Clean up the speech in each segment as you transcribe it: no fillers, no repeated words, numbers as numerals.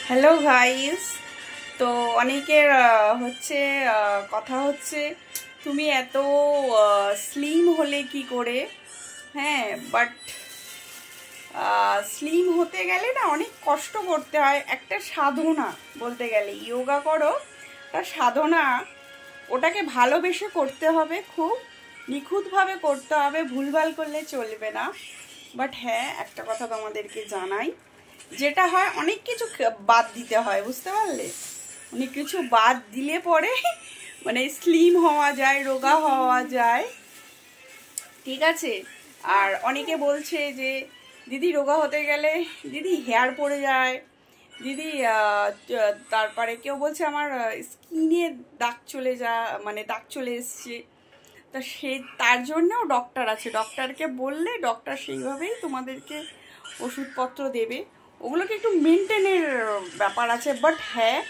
Hello guys. তো অনেকের হচ্ছে কথা হচ্ছে তুমি এত স্লিম হলে কি করে। হ্যাঁ, বাট স্লিম হতে গেলে না অনেক কষ্ট করতে হয়, একটা সাধনা বলতে গেলে। যোগা করো, তার সাধনা, ওটাকে ভালোবেসে করতে হবে, খুব নিখুঁতভাবে করতে হবে, ভুলভাল করলে চলবে না। বাট হ্যাঁ, একটা কথা তোমাদেরকে জানাই, যেটা হয় অনেক কিছু বাদ দিতে হয়, বুঝতে পারলে? অনেক কিছু বাদ দিলে পরে মানে স্লিম হওয়া যায়, রোগা হওয়া যায়, ঠিক আছে? আর অনেকে বলছে যে দিদি রোগা হতে গেলে দিদি হেয়ার পড়ে যায়, দিদি তারপরে কেউ বলছে আমার স্কিনে দাগ চলে মানে দাগ চলে এসছে। তা তার জন্যও ডক্টর আছে, ডক্টরকে বললে ডক্টর সেইভাবেই তোমাদেরকে ওষুধপত্র দেবে। ওগুলোকে একটু মেনটেনের ব্যাপার আছে। বাট হ্যাঁ,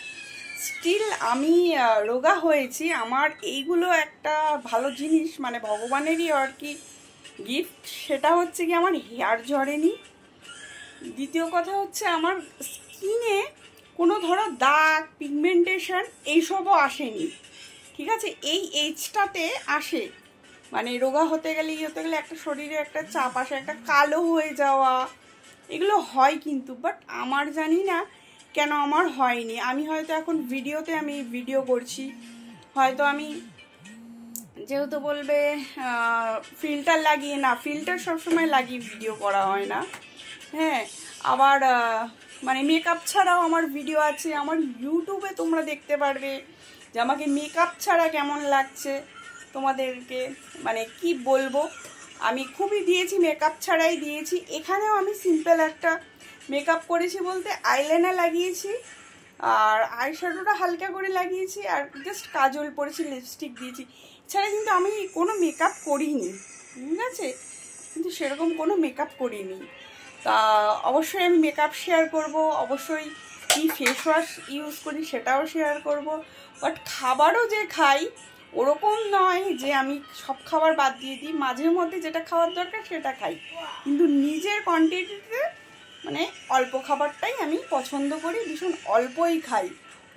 স্টিল আমি রোগা হয়েছি, আমার এইগুলো একটা ভালো জিনিস, মানে ভগবানেরই আর কি গিফট। সেটা হচ্ছে কি আমার হেয়ার ঝরেনি। দ্বিতীয় কথা হচ্ছে আমার স্কিনে কোনো ধরো দাগ, পিগমেন্টেশন এইসবও আসেনি, ঠিক আছে? এই এজটাতে আসে, মানে রোগা হতে গেলে একটা শরীরে একটা চাপ আসে, একটা কালো হয়ে যাওয়া, এগুলো হয় কিন্তু। বাট আমার জানি না কেন আমার হয়নি। আমি হয়তো এখন ভিডিওতে আমি ভিডিও করছি, হয়তো আমি যেহেতু বলবে ফিল্টার লাগিয়ে, না, ফিল্টার সবসময় লাগিয়ে ভিডিও করা হয় না। হ্যাঁ, আবার মানে মেকআপ ছাড়াও আমার ভিডিও আছে, আমার ইউটিউবে তোমরা দেখতে পারবে যে আমাকে মেকআপ ছাড়া কেমন লাগছে। তোমাদেরকে মানে কি বলবো, আমি খুবই দিয়েছি, মেকআপ ছাড়াই দিয়েছি। এখানেও আমি সিম্পল একটা মেকআপ করেছি, বলতে আইলাইনার লাগিয়েছি আর আইশ্যাডোটা হালকা করে লাগিয়েছি আর জাস্ট কাজল পরেছি, লিপস্টিক দিয়েছি, ছাড়া কিন্তু আমি কোনো মেকআপ করিনি, ঠিক আছে? কিন্তু সেরকম কোনো মেকআপ করিনি। তা অবশ্যই আমি মেকআপ শেয়ার করব, অবশ্যই কি ফেস ওয়াশ ইউজ করি সেটাও শেয়ার করব। বাট খাবারও যে খাই ওরকম নয় যে আমি সব খাবার বাদ দিয়ে দিই, মাঝে মধ্যে যেটা খাওয়ার দরকার সেটা খাই, কিন্তু নিজের কোয়ান্টিটিতে মানে অল্প খাবারটাই আমি পছন্দ করি, ভীষণ অল্পই খাই,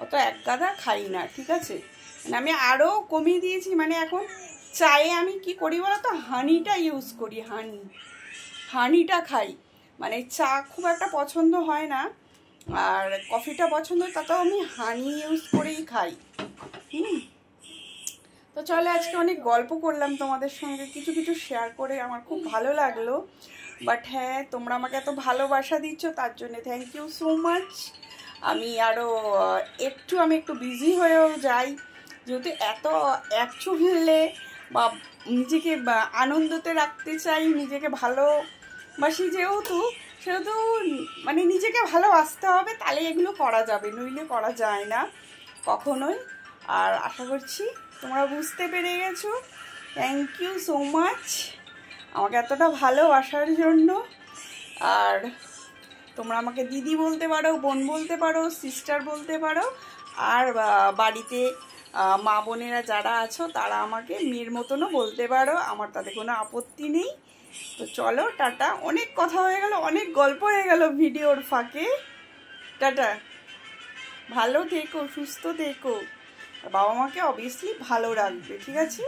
অত এক গাদা খাই না, ঠিক আছে? মানে আমি আরও কমিয়ে দিয়েছি। মানে এখন চায়ে আমি কি করি বলো তো, হানিটা ইউজ করি, হানিটা খাই। মানে চা খুব একটা পছন্দ হয় না, আর কফিটা পছন্দ, তাতেও আমি হানি ইউজ করেই খাই। তো চলো, আজকে অনেক গল্প করলাম তোমাদের সঙ্গে, কিছু কিছু শেয়ার করে আমার খুব ভালো লাগলো। বাট হ্যাঁ, তোমরা আমাকে এত ভালোবাসা দিচ্ছ, তার জন্য থ্যাংক ইউ সো মাচ। আমি আরও আমি একটু বিজি হয়েও যাই, যেহেতু এত অ্যাকচুয়ালি বা নিজেকে আনন্দতে রাখতে চাই, নিজেকে ভালোবাসি যেহেতু, সেহেতু মানে নিজেকে ভালোবাসতে হবে, তাহলে এগুলো করা যাবে, নইলে করা যায় না কখনোই। আর আশা করছি তোমরা বুঝতে পেরে গেছো। থ্যাংক ইউ সো মাচ আমাকে এতটা ভালোবাসার জন্য। আর তোমরা আমাকে দিদি বলতে পারো, বোন বলতে পারো, সিস্টার বলতে পারো, আর বাড়িতে মা বোনেরা যারা আছো তারা আমাকে মেয়ের মতনও বলতে পারো, আমার তাতে কোনো আপত্তি নেই। তো চলো, টাটা। অনেক কথা হয়ে গেল, অনেক গল্প হয়ে গেল ভিডিওর ফাঁকে। টাটা, ভালো থেকো, সুস্থ থেকো, বাবা মাকে অবভিয়াসলি ভালো রাখবে, ঠিক আছে?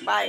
বাই।